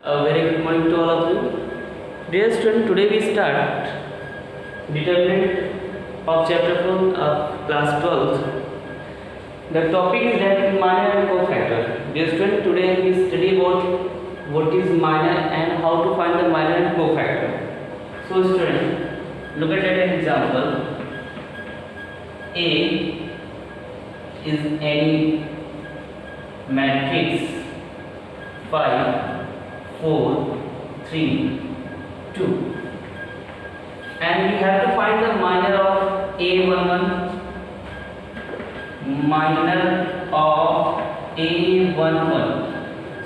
A very good morning to all of you. Dear student, today we start determinant of chapter 4 of class 12. The topic is that minor and cofactor. Dear student, today we study about what is minor and how to find the minor and cofactor. So student, look at an example. A is any matrix 5, 4, 3, 2, and we have to find the minor of A11, minor of A11.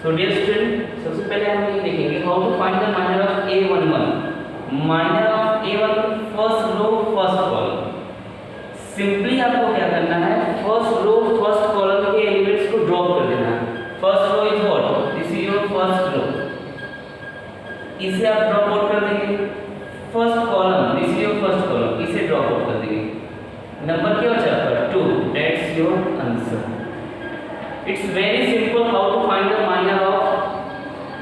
So dear student, सबसे पहले हम ये देखेंगे how to find the minor of A11. Minor of A11 first row first column. Simply आपको क्या करना है, first row first column के एलिमेंट्स को ड्रॉप कर देना है. First row is what, this is your first row, इसे आप ड्रॉप आउट कर देंगे. First column, this is your first column, इसे ड्रॉप आउट कर देंगे. नंबर क्या बचा आपका 2, that's your answer. It's very simple how to find the minor of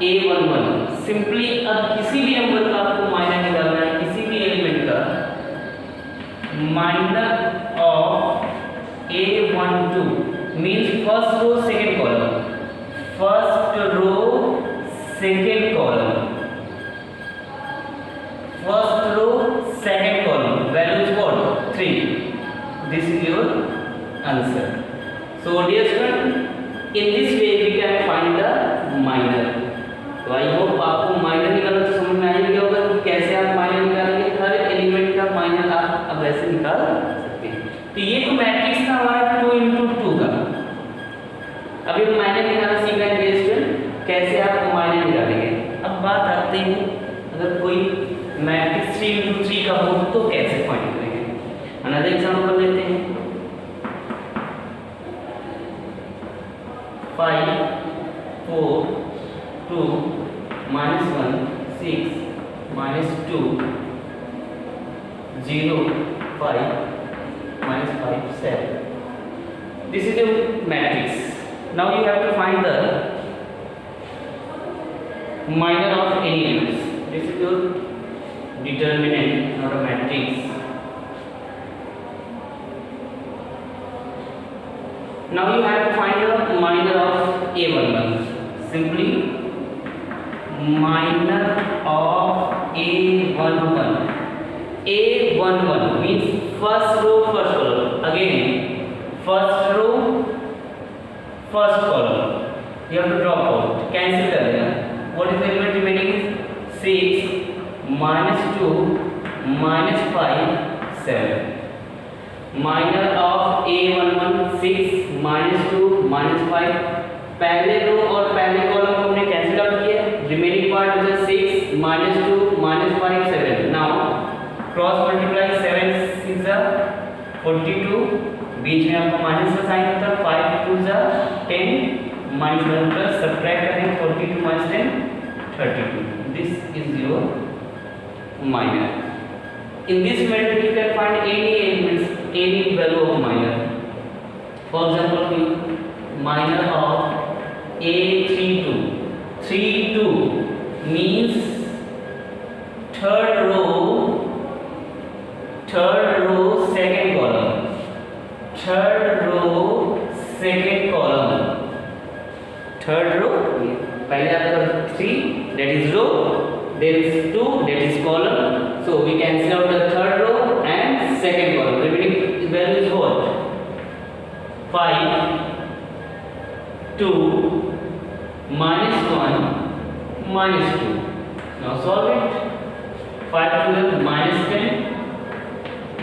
A11. Simply अब किसी भी नंबर का आपको माइनर निकालना है, किसी भी एलिमेंट का minor of A12 means first row second column, first row second column, first row second column, value is what, 3. This is your answer. So dear student, in this way we can find the minor. तो I hope आपको minor निकालना तो समझ में आ गया होगा कि कैसे आप माइनर निकालेंगे. हर एलिमेंट का माइनर आप अब ऐसे निकाल सकते हैं. तो ये तो मैट्रिक्स था हमारा 2 into 2 का. अभी हम माइनर निकालना सीख रहे हैं स्टूडेंट, कैसे आप माइनर निकालेंगे. अब बात आते हैं, अगर कोई मैट्रिक्स 3 into 3 का हो तो कैसे फाइंड करेंगे. अनदर एग्जांपल लेते हैं. 5, 4, 2, -1, 6, -2, 0, 5, -5, 7. This is your matrix. Now you have to find the minor of any elements. This is your determinant or a matrix. Now you have to find the minor of A11. Simply minor of A11. A11 means first row first column. Again, first row first column. You have to drop out. Cancel कर देना. What is the element remaining is 6, -2, -5, 7. Minor of A11 6, -2, -5. पहले रो और पहले column को हमने cancel out किया. Remaining part is 6, -2, -5, 7. Now cross multiply 7 6 42, बीच में आपको माइनस का साइन होता है. 5 2 10, -1 प्लस सब्ट्रैक्ट करें 42 - 10 32. This is your minor. In this method you can find any elements, any value of minor. For example, minor of A32. 32 means third row second column. Third row second column. Third row. पहले आपका 3, that is row. There is 2, that is column. So we cancel out the third row and second column. Remaining value is what? 5, 2, -1, -2. Now solve it. 5 to the -10.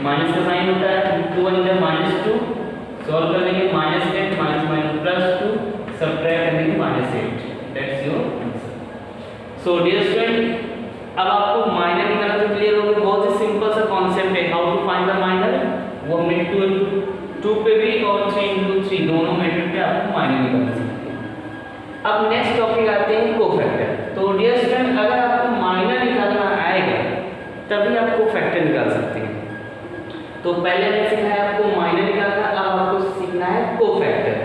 Minus का sign होता है. 2 अंदर -2. Solve कर लेंगे -10 -2 subtract करेंगे -8. That's your answer. So dear student, अब आपको minor निकालना तो क्लियर हो गया. बहुत ही सिंपल सा कॉन्सेप्ट है how to find the minor. वो हम 2 into 2 पे भी और 3 into 3 दोनों मेथड पे आपको माइनर निकालना सकते हैं. अब नेक्स्ट टॉपिक आते हैं कोफैक्टर. तो डियर स्टूडेंट, अगर आपको माइनर निकालना आएगा तभी आप कोफैक्टर निकाल सकते हैं. तो पहले हमने सीखा है आपको माइनर निकालना, अब आपको सीखना है कोफैक्टर.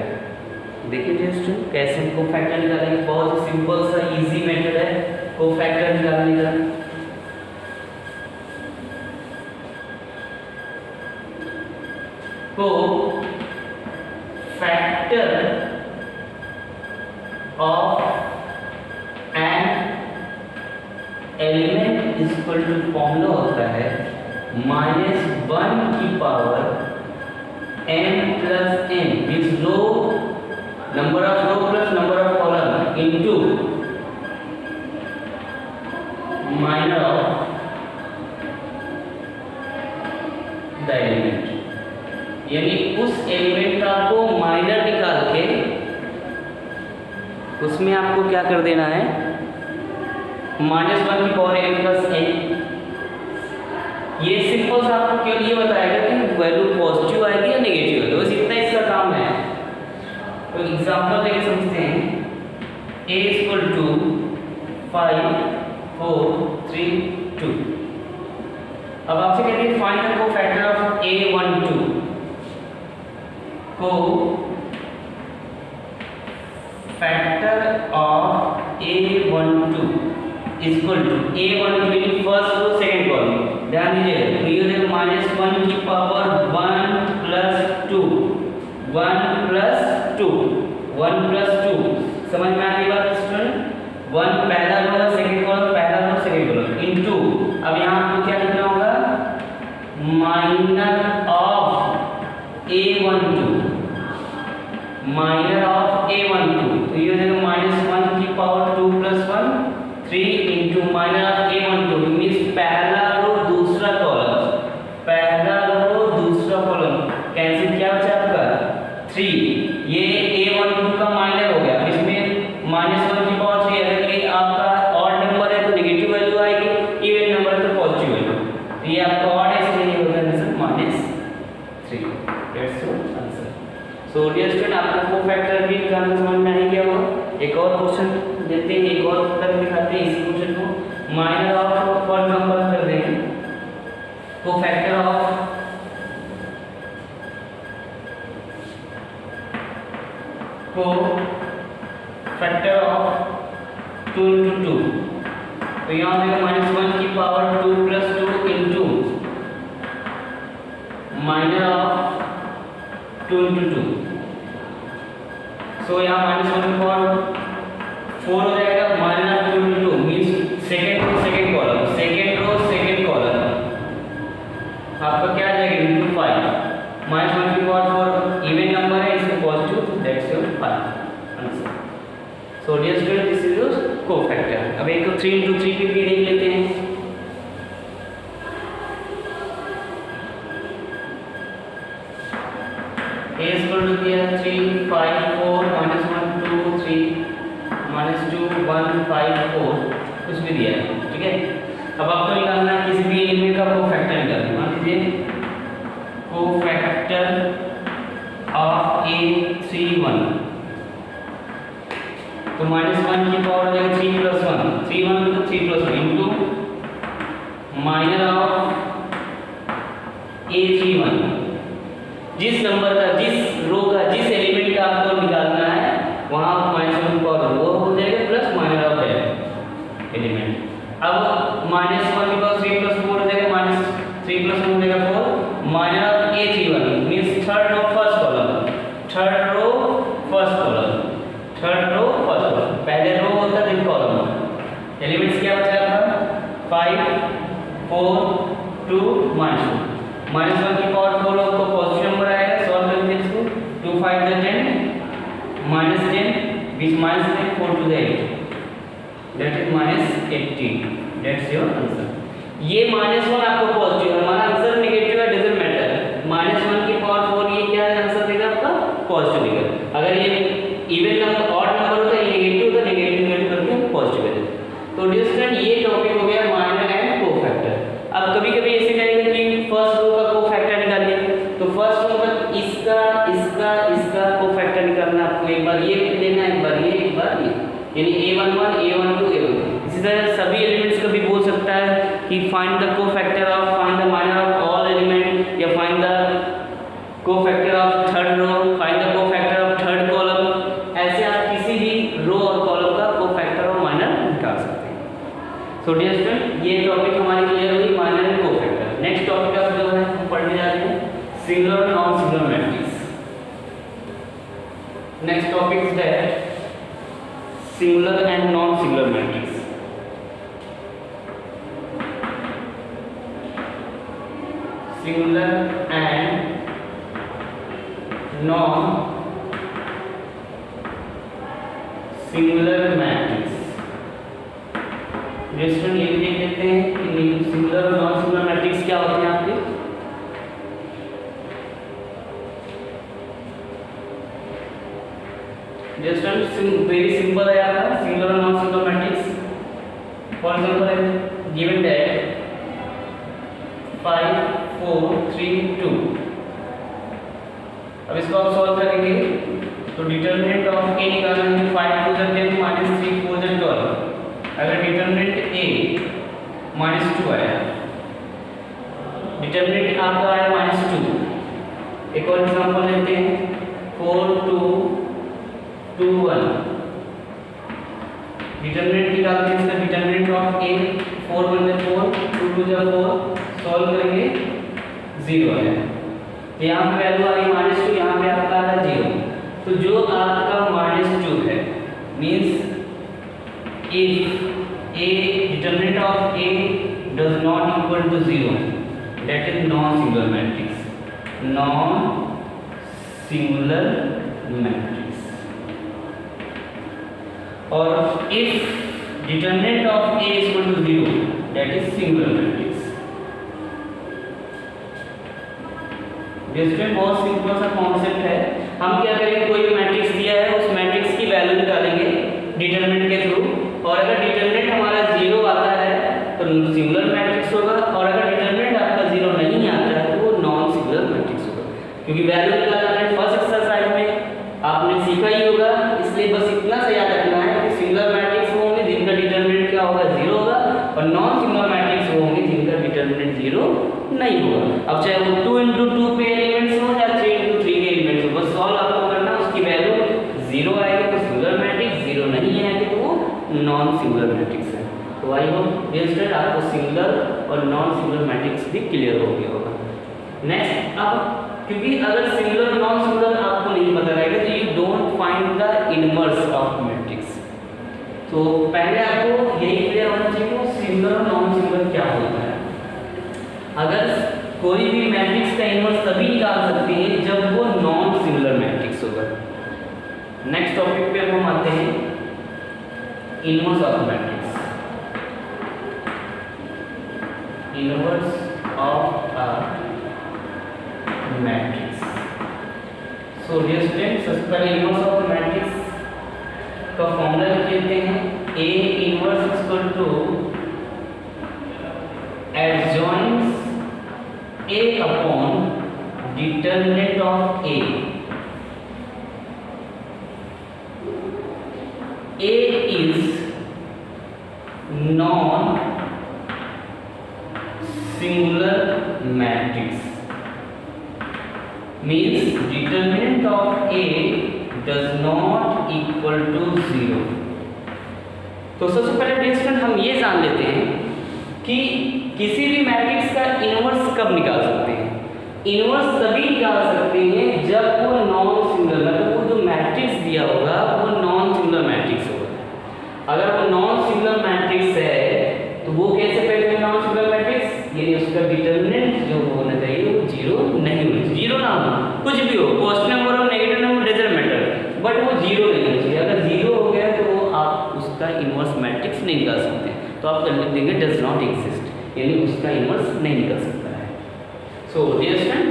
देखिए स्टूडेंट कैसे हम कोफैक्टर निकालेंगे। बहुत ही सिंपल सा इजी मेथड है कोफैक्टर निकालने का। Cofactor of an element is equal to formula होता है -1 की power n plus n means row number of row plus number of column into minor of the element, यानी उस एलिमेंट का आपको माइनर निकाल के उसमें आपको क्या कर देना है -1 की पावर n प्लस n। ये सिंपल सा आपको केवल ये बताएगा कि वैल्यू पॉजिटिव आएगी या नेगेटिव आएगी, बस इतना इसका काम है। तो एग्जांपल लेके समझते हैं। a = 5 4 3 2। अब आपसे कहते हैं find the cofactor of a12। Cofactor of a12 equal to a12 यानी फर्स्ट रो सेकंड कॉलम। ध्यान दीजिएगा तो ये देखो -1 की पावर 1 प्लस 2 1 प्लस 2 1 प्लस 2 समझ में आ रही बात स्टूडेंट। 1 पहला रो सेकंड कॉलम पहला रो सेकंड कॉलम इनटू अब यहाँ आपको क्या लिखना होगा minor of a12 minor of a12। तो ये देखो -1 की power 2 plus 1 3 into minor of a12 means पहला रो दूसरा कॉलम पहला रो दूसरा कॉलम कैंसिल क्या बचा आपका 3। ये a12 का माइनर हो गया। इसमें -1 की पावर 3 अगर ये आपका ऑड नंबर है तो नेगेटिव वैल्यू आएगी, इवन नंबर है तो पॉजिटिव वैल्यू। तो ये आपका ऑड है इसलिए ये होगा answer -3। That's your answer. So dear student आपको कोफैक्टर भी निकालना समझ में आ गया होगा। एक और क्वेश्चन देते हैं, एक और उत्तर दिखाते हैं इसी क्वेश्चन को। माइनर ऑफ फॉर एग्जांपल कर देंगे cofactor of cofactor of 2 into 2। तो यहाँ देखो -1 की power 2 plus 2 into minor of 2 into 2। So यहाँ -1 की पावर 4 हो जाएगा minor of 2 into 2 means second row second column second row second column आपका क्या आ जाएगा इनटू 5 -1 की पावर 4 इवन नंबर है इसमें positive that's your 5 answer. So dear student this is your cofactor. अब एक 3 into 3 की भी देख लेते हैं। a = दिया 3 5 4 -1 2 3 -2 1 5 4 कुछ भी दिया है, ठीक है। अब आपको निकालना है किसी भी एलिमेंट का कोफैक्टर निकालना। मान लीजिए कोफैक्टर ऑफ a31। तो -1 की पावर हो जाएगा 3 + 1 3 1 तो 3 + 1 इनटू माइनर ऑफ a31 जिस नंबर का जिस रो का जिस एलिमेंट का आपको निकालना है वहां -1 की पावर वो हो जाएगा plus minor of that element. अब -1 की पावर 3 + 4 हो जाएगा -3 + 1 हो जाएगा 4 minor of a31 means third row first column third row first column third row first column. पहले रो होता है फिर कॉलम। एलिमेंट्स क्या बचा था 5 4 2 -1 -1 की पावर 4 हो तो पॉजिटिव नंबर आएगा। सॉल्व करते हैं इसको 2 5 10 -10 which -10 4 to the 8 that is -18 that's your answer। ये -1 आपको पॉजिटिव है, हमारा आंसर नेगेटिव है डजंट मैटर। -1 की पावर 4 ये क्या आंसर देगा आपका पॉजिटिव देगा। अगर ये इवन नंबर ऑड नंबर होता है नेगेटिव होता है नेगेटिव नेगेटिव करके पॉजिटिव है। तो डियर स्टूडेंट ये टॉपिक हो गया माइनर एंड कोफैक्टर। अब कभी-कभी ऐसे कहेंगे कि फर्स्ट रो का कोफैक्टर निकालिए तो फर्स्ट रो में इसका इसका इसका कोफैक्टर निकालना आपको एक बार ये लेना एक बार ये यानी a11 a12 a12। इसी तरह सभी एलिमेंट्स का भी बोल सकता है कि find the cofactor of find the minor of all element या find the cofactor of third row find the cofactor of third column so dear student, ये टॉपिक हमारी क्लियर हुई, minor and cofactor. Next topic अब जो है हम पढ़ने जा रहे हैं सिंगुलर और non singular matrix. Next topic है singular and non singular matrix. Singular and non singular matrix. Student ये देख लेते हैं कि सिंगुलर और नॉन सिंगुलर मैट्रिक्स क्या होते हैं आपके। स्टूडेंट वेरी सिंपल है आपका सिंगुलर और non singular matrix. For example given that 5 4 3 2। अब इसको आप सॉल्व करेंगे तो डिटरमिनेंट ऑफ ए निकालना है। 5 2 10 -3 4 12। अगर डिटरमिनेंट ए -2 आया, डिटरमिनेंट आपका आया -2। एक और एग्जांपल लेते हैं 4 2 2 1। डिटरमिनेंट निकालते हैं इसका, डिटरमिनेंट ऑफ ए 4 1 4 2 2 4। सॉल्व करेंगे 0 आया। तो यहाँ पे वैल्यू आ रही -2, यहाँ पे आपका आ रहा 0। तो जो आपका -2 है means if a determinant of a does not equal to 0, that is non-singular matrix. Non-singular matrix. Or if determinant of a is equal to 0, that is singular matrix. Distance बहुत सिंपल सा कॉन्सेप्ट है। हम क्या करेंगे, कोई भी matrix दिया है उस मैट्रिक्स की वैल्यू निकालेंगे डिटरमिनेंट के थ्रू, और अगर डिटरमिनेंट हमारा 0 आता है तो सिंगुलर मैट्रिक्स होगा, और अगर डिटरमिनेंट आपका 0 नहीं आता है तो वो नॉन सिंगुलर मैट्रिक्स होगा। क्योंकि वैल्यू निकालना है फर्स्ट एक्सरसाइज में आपने सीखा ही होगा, इसलिए बस इतना सा याद रखना है कि सिंगुलर मैट्रिक्स वो होंगे जिनका डिटरमिनेंट क्या होगा 0 होगा, और नॉन सिंगुलर मैट्रिक्स वो होंगे जिनका डिटरमिनेंट 0 नहीं होगा। अब चाहे वो 2 × 2 पे एलिमेंट्स हो या 3 × 3 के एलिमेंट्स हो, बस सॉल्व आपको करना, उसकी वैल्यू 0 आएगी तो सिंगुलर मैट्रिक्स, 0 नहीं आएगी तो वो नॉन सिंगुलर मैट्रिक्स है। तो आई होप डियर स्टूडेंट आपको सिंगुलर और नॉन सिंगुलर मैट्रिक्स भी क्लियर हो गया होगा। नेक्स्ट, अब क्योंकि अगर सिंगुलर और नॉन सिंगुलर आपको नहीं पता रहेगा तो you don't find the inverse of matrix. तो पहले आपको यही क्लियर होना चाहिए कि सिंगुलर और नॉन सिंगुलर क्या होता है। अगर कोई भी मैट्रिक्स का इनवर्स तभी निकाल सकते हैं जब वो नॉन सिंगुलर मैट्रिक्स होगा। नेक्स्ट टॉपिक पे हम आते हैं inverse of matrix. Inverse of a matrix. So dear students, सबसे पहले इनवर्स ऑफ मैट्रिक्स का फॉर्मूला लिख लेते हैं। A inverse equal to adjoints A upon determinant of A. A is non-singular matrix. Means determinant of A does not equal to 0. तो सबसे पहले dear student हम ये जान लेते हैं कि किसी भी मैट्रिक्स का इनवर्स कब निकाल सकते हैं। इनवर्स तभी निकाल सकते हैं जब वो नॉन सिंगुलर, मतलब वो जो मैट्रिक्स दिया होगा वो नॉन सिंगुलर मैट्रिक्स होगा। अगर वो नॉन सिंगुलर मैट्रिक्स है तो वो कैसे पहले नॉन सिंगुलर मैट्रिक्स, यानी उसका डिटरमिनेंट जो होना चाहिए वो 0 नहीं होना चाहिए। 0 ना हो, कुछ भी हो, पॉजिटिव नंबर हो negative number doesn't matter, but वो 0 नहीं होना चाहिए। अगर 0 हो गया तो वो आप उसका इनवर्स मैट्रिक्स नहीं निकाल सकते। तो आप लिख देंगे डज नॉट एग्जिस्ट, यानी उसका इनवर्स नहीं निकल सकता है। सो डियर स्टूडेंट,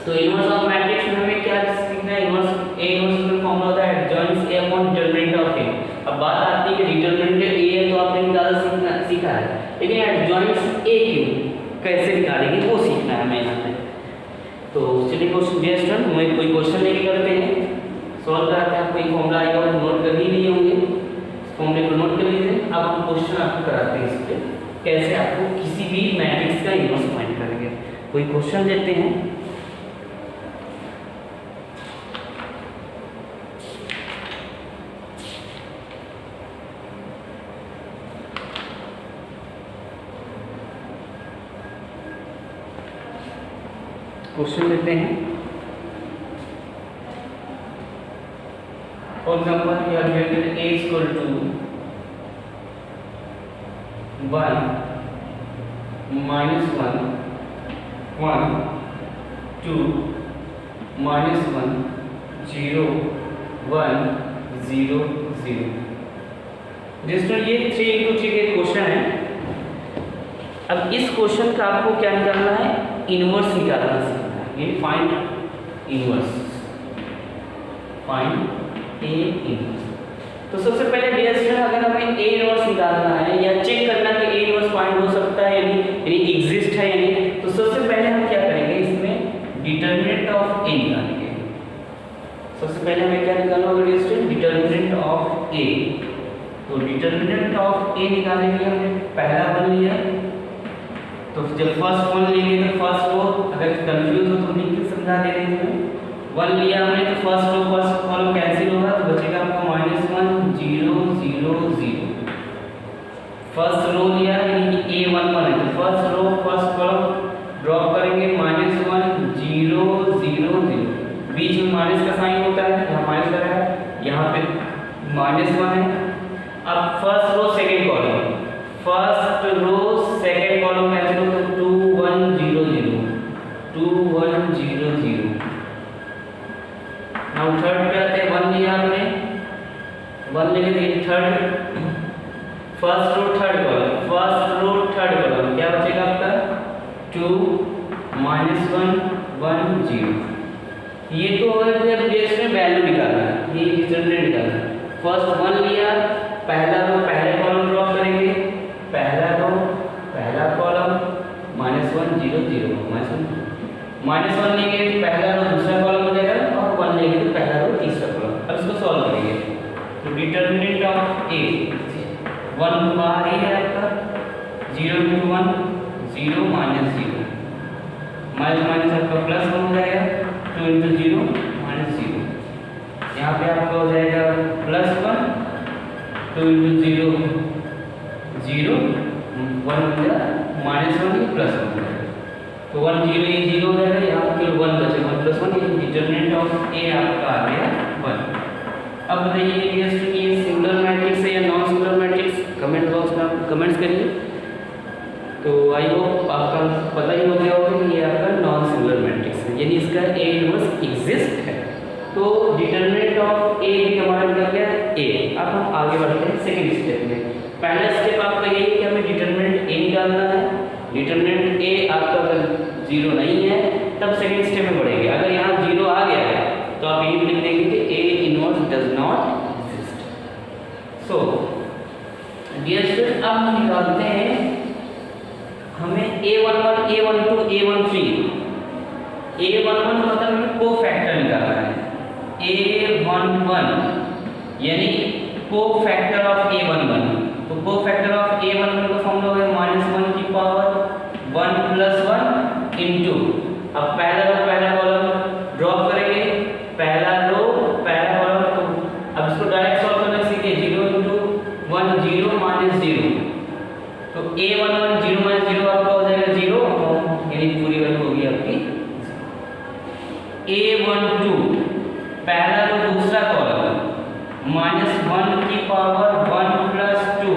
तो इनवर्स ऑफ मैट्रिक्स में हमें क्या सीखना है, इनवर्स ए इनवर्स का फॉर्मूला होता है एडजॉइंट्स ए अपॉन डिटरमिनेंट ऑफ ए। अब बात आती है कि डिटरमिनेंट ए है तो आपने निकालना सीखा है, लेकिन एडजॉइंट्स ए क्यों कैसे निकालेंगे वो सीखना है हमें यहाँ पे। तो चलिए क्वेश्चन डियर स्टूडेंट, हम कोई क्वेश्चन लेके करते हैं, सॉल्व करते हैं। कोई फॉर्मूला आएगा वो नोट कर ही लिए होंगे, फॉर्मूले को नोट कर लीजिए। अब हम क्वेश्चन आपको कराते हैं इस पे कैसे आपको किसी भी मैट्रिक्स का इनवर्स फाइंड करेंगे। कोई क्वेश्चन लेते हैं। क्वेश्चन लेते हैं। For example we are given a equal to 1 -1 1 2 -1 0 1 0 0। दोस्तों ये 3 into 3 के क्वेश्चन है। अब इस क्वेश्चन का आपको क्या निकालना है, इनवर्स निकालना सीखना है। ये find inverse, find A inverse. तो सबसे पहले डियर स्टूडेंट अगर हमें ए इनवर्स निकालना है या चेक करना कि ए इनवर्स फाइंड हो सकता है यानी एग्जिस्ट है यानी, तो सबसे पहले हम क्या करेंगे, इसमें डिटरमिनेंट ऑफ ए निकालेंगे। सबसे पहले हमें क्या निकालना होगा डियर स्टूडेंट, डिटरमिनेंट ऑफ ए। तो डिटरमिनेंट ऑफ ए निकालने के लिए हमने पहला वन लिया, तो जब फर्स्ट वन लेंगे तो फर्स्ट रो अगर कंफ्यूज हो तो लिख के समझा दे रहे हैं। वन लिया हमने तो first row first column cancel होगा तो बचेगा आपको -1 0 0 0। फर्स्ट रो लिया यानी कि a1 1 है तो first row first column drop करेंगे -1 0 0 0। बीच में माइनस का साइन होता है, यहाँ माइनस का है, यहाँ पे -1 है। अब first row second column, first row second column cancel हो तो 2 1 0 0 2 1 0 0। नाउ थर्ड पे आते हैं, 1 लिया हमने, 1 लेके देखिए third first row third column, first row third column क्या बचेगा आपका 2 -1 1 0। ये तो बेस में वैल्यू निकालना है, ये डिटरमिनेंट निकालना है। फर्स्ट 1 लिया, पहला रो पहले कॉलम ड्रॉप करेंगे, पहला रो पहला कॉलम -1 0 0 -1 लेंगे पहला रो दूसरा कॉलम हो जाएगा और 1 लेंगे तो पहला रो तीसरा कॉलम। अब इसको सॉल्व करेंगे तो डिटरमिनेंट ऑफ ए 1 बाहर ही है आपका 0 into 1 0 -0 माइनस आपका +1 हो जाएगा 2 into 0 -0। यहाँ पे आपका हो जाएगा +1 2 into 0 0 1 हो जाएगा -1 +1 तो 1 0 ये 0 हो जाएगा, यहाँ फिर 1 बचेगा 1 + 1। ये डिटरमिनेंट ऑफ ए आपका आ गया 1। अब बताइए ये सिंगुलर मैट्रिक्स है या non singular matrix, comment box में आप कमेंट्स करिए। तो आई होप आपका पता ही हो गया होगा कि ये आपका नॉन सिंगुलर मैट्रिक्स है यानी इसका ए इनवर्स एग्जिस्ट है। तो डिटरमिनेंट ऑफ ए हमारा निकल गया ए। अब हम आगे बढ़ते हैं सेकंड स्टेप में। पहला स्टेप आपका यही है कि हमें डिटरमिनेंट ए निकालना है। डिटरमिनेंट ए आपका अगर 0 नहीं है तब सेकंड स्टेप में बढ़ेंगे। अगर यहाँ 0 आ गया है तो आप यही लिख देंगे कि A inverse does not exist. So dear student अब हम निकालते हैं, हमें a11 a12 a13 a11 मतलब हमें कोफैक्टर निकालना है। a11 यानी कोफैक्टर ऑफ a11। तो कोफैक्टर ऑफ a11 का फॉर्मूला है -1 की पावर 1 + 1 इनटू, अब पहला कॉलम ड्रॉप करेंगे, पहला रो पहला कॉलम, तो अब इसको डायरेक्ट सॉल्व करना सीखिए। 0 into 1 0 -0 तो a11 0 -0 आपका हो जाएगा 0 यानी पूरी वैल्यू होगी आपकी। a12 पहला रो दूसरा कॉलम -1 की पावर 1 + 2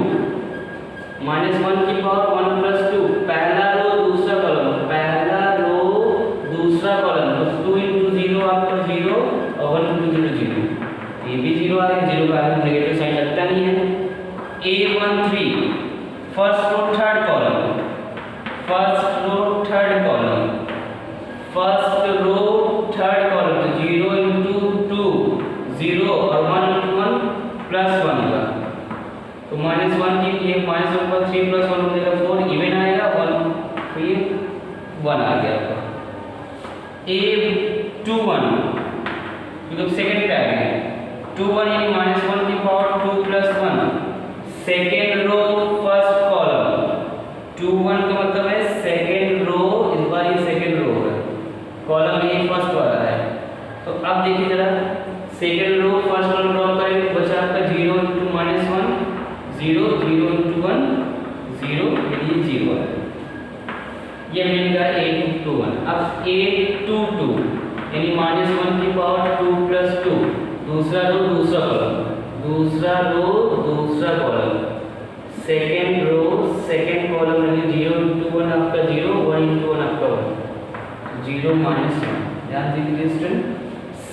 -1 की पावर 1 + 2 पहला रो दूसरा कॉलम, पहला रो दूसरा कॉलम तो 2 into 0 आपका 0 और 1 into 0 0। ये भी 0 आ गया, 0 का आगे नेगेटिव साइन लगता नहीं है। a13 first row third column, first row third column, first row third column तो 0 into 2 0 और 1 into 1 +1 होगा तो -1 की ये -1 पर 3 + 1 हो जाएगा 4 इवन आएगा 1 तो ये 1 आ गया आपका। a21 मतलब सेकंड पे आ गया 21 यानी -1 की power 2 + 1 second row first column 21 का मतलब है सेकेंड रो, इस बार ये सेकेंड रो है, कॉलम ये फर्स्ट वाला है। तो अब देखिए जरा second row first column drop करेंगे तो बचा आपका 0 into -1 0 0 into 1 0 ये 0 है। ये मिलेगा 8 2 1। अब 8 2 2 यानी -1 की पावर 2 + 2, दूसरा रो दूसरा कॉलम, दूसरा रो दूसरा column, second row second column, यानी 0 × 1 आपका 0, 1 × 1 आपका 1, 0 - 1। ध्यान दीजिए student,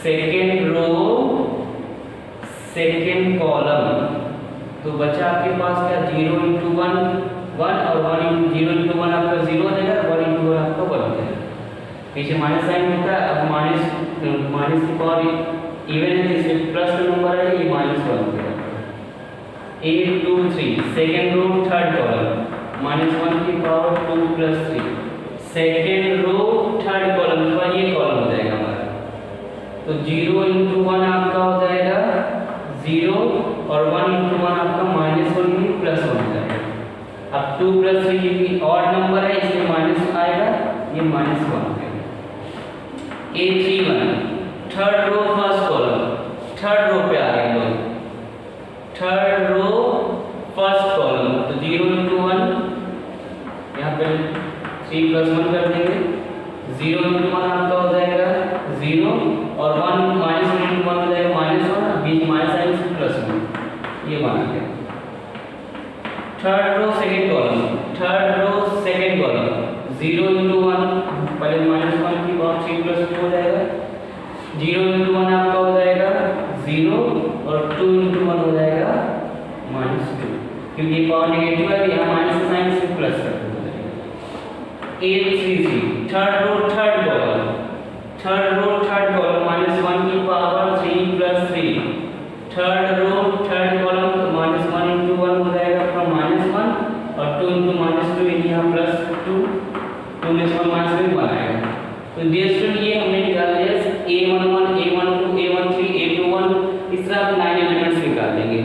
second row second column, तो बचा आपके पास क्या 0 × 1 1 और 0 × 1 आपका 0 हो जाएगा, 1 × 1 आपका 1 हो जाएगा। पीछे माइनस साइन होता है, अब माइनस की पावर इवन है इसलिए प्लस का नंबर है, ये -1 हो जाएगा। 8 2 3 सेकेंड रो थर्ड कॉलम, -1 की power 2 + 3, second row third column, तो ये कॉलम हो जाएगा हमारा। तो 0 × 1 आपका हो जाएगा 0 और 1 × 1 आपका -1 भी +1 हो जाएगा। अब 2 + 3 ये भी ऑड नंबर है इसलिए माइनस आएगा, ये -1 हो जाएगा। 8 3 1 third row first column, third row पे आ गए लोग, थर्ड रो फर्स्ट कॉलम, तो 0 × 1 यहाँ पे 3 + 1 कर देंगे, 0 × 1 आपका हो जाएगा 0 और 1 -1 × 1 हो जाएगा -1, बीच माइनस साइन +1, ये बना गया। Third row second column, third row second column, 0 × 1 पहले -1 की पावर 3 + 2 हो जाएगा, 0 × 1 आपका हो जाएगा 0 और 2 × 1 हो जाएगा -2, क्योंकि ये पावर नेगेटिव है, यहाँ माइनस साइन से प्लस कर देंगे। 8 3 3 third row third column, third row third column, -1 की power 3 + 3, third row third column, तो -1 × 1 हो जाएगा आपका -1 और 2 × -2 यहाँ +2, 2 में 1 -2 बनाएगा। तो डियर स्टूडेंट ये हमने निकाल लिया A11 A12 A13 A21, इस तरह आप 9 एलिमेंट्स निकाल देंगे।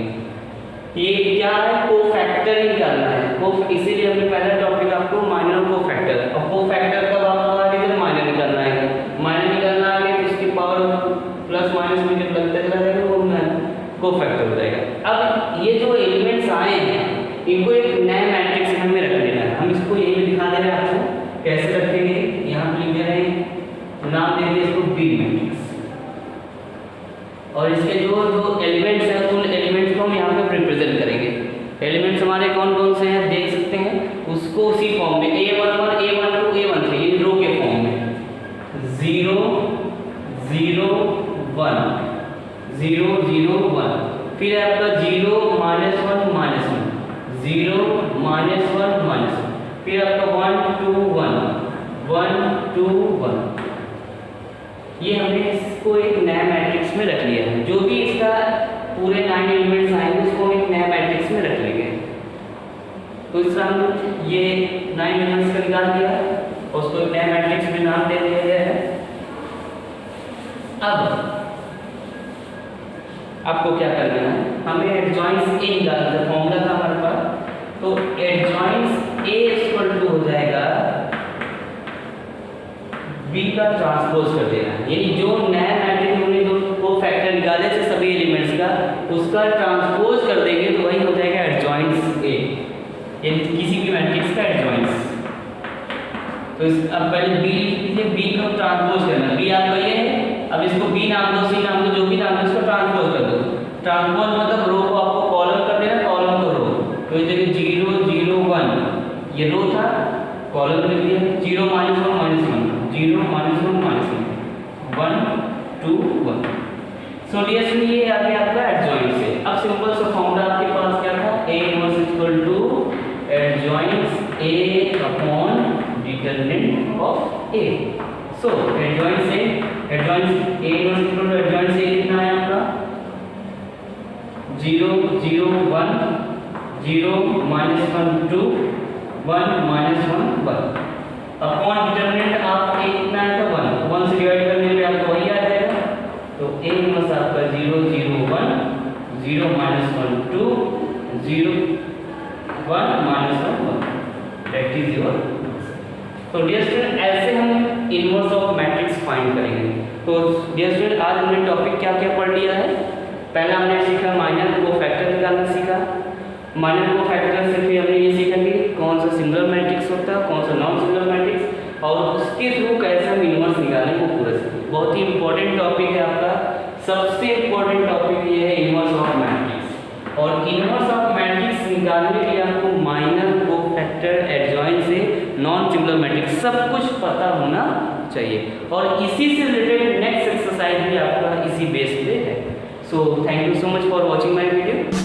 ये क्या है, कोफैक्टर निकालना है, इसीलिए हमने पहला टॉपिक आपको माइनर और कोफैक्टर, और कोफैक्टर कब आपको आ गया, माइनर निकालना है, माइनर निकालना आ गया तो उसकी पावर प्लस माइनस में जब लगता चला जाएगा वो कोफैक्टर हो जाएगा। अब ये जो एलिमेंट्स आए हैं इनको एक नए मैट्रिक्स में हमें रख लेना है, हम इसको ये भी दिखा दे रहे हैं आपको कैसे रखेंगे, यहाँ पे लिख दे रहे हैं, नाम दे दिए इसको बी मैट्रिक्स, और इसके जो एलिमेंट्स हैं उन एलिमेंट्स को हम यहाँ पे रिप्रेजेंट करेंगे। एलिमेंट्स हमारे कौन कौन से हैं देख सकते हैं, उसको उसी फॉर्म में A11 A12 A13 ये रो के फॉर्म में 0 0 1 0 0 1, फिर आपका 0 -1 -1 0 -1 -1, फिर आपका 1 2 1 1 2 1। ये हमने इसको एक नया मैट्रिक्स में रख लिया है, जो भी इसका पूरे 9 एलिमेंट्स आएंगे उसको एक नया मैट्रिक्स में रख लेंगे। तो इस तरह हम ये 9 एलिमेंट्स का निकाल दिया और उसको एक नया मैट्रिक्स में नाम दे दिया गया है। अब आपको क्या करना है, हमें एडजॉइंट्स A निकालना है, फॉर्मूला था हमारे पास, तो एडजॉइंट्स A = हो जाएगा B का ट्रांसपोज कर देना है, यानी जो नया मैट्रिक्स हमने जो कोफैक्टर निकाले थे सभी एलिमेंट्स का उसका ट्रांसपोज कर देंगे तो वही हो जाएगा एडजॉइंट्स A, यानी किसी भी मैट्रिक्स का एडजॉइंट्स। तो अब पहले B लिख लीजिए, B को ट्रांसपोज करना, B आपका ये है, अब इसको B नाम दो, C नाम दो, जो भी नाम दो इसको ट्रांसपोज कर दो। ट्रांसपोज मतलब रो को आपको कॉलम कर देना, कॉलम को रो, तो इस जगह 0 0 1 ये रो था, कॉलम लिख दिया, 0 -1 -1 0 -1 -1 1 2 1। सो डियर स्टूडेंट ये आ गया आपका एडजॉइंट से। अब सिंपल सा फॉर्मूला आपके पास क्या था, A = adjoints A upon determinant of A। So adjoints A = adjoints A लिखना है आपका 0 0 1 0 -1 2 1 -1 1 अपॉन डिटरमिनेंट आप A कितना है तो 1 से डिवाइड करने पे आपको वही आ जाएगा, तो A में आपका 0 0 1 0 -1 2 0 1 -1 1, दैट इज योर। तो डियर स्टूडेंट ऐसे हम इनवर्स ऑफ मैट्रिक्स फाइंड करेंगे। तो डियर स्टूडेंट आज हमने टॉपिक क्या क्या पढ़ लिया है, पहला हमने सीखा माइनर कोफैक्टर निकालना सीखा, माइनर कोफैक्टर से फिर हमने ये सीखा कि कौन सा सिंगुलर मैट्रिक्स होता है कौन सा नॉन सिंगुलर मैट्रिक्स, और उसके थ्रू कैसे हम इनवर्स निकालें वो पूरा सीखेंगे। बहुत ही इंपॉर्टेंट टॉपिक है आपका, सबसे इंपॉर्टेंट टॉपिक ये है इनवर्स ऑफ मैट्रिक्स। और इनवर्स ऑफ मैट्रिक्स निकालने के लिए आपको माइनर, कोफैक्टर, एडजॉइन से नॉन सिंगुलर मैट्रिक्स सब कुछ पता होना चाहिए। और इसी से रिलेटेड नेक्स्ट एक्सरसाइज भी आपका इसी बेस पे है। So thank you so much for watching my video.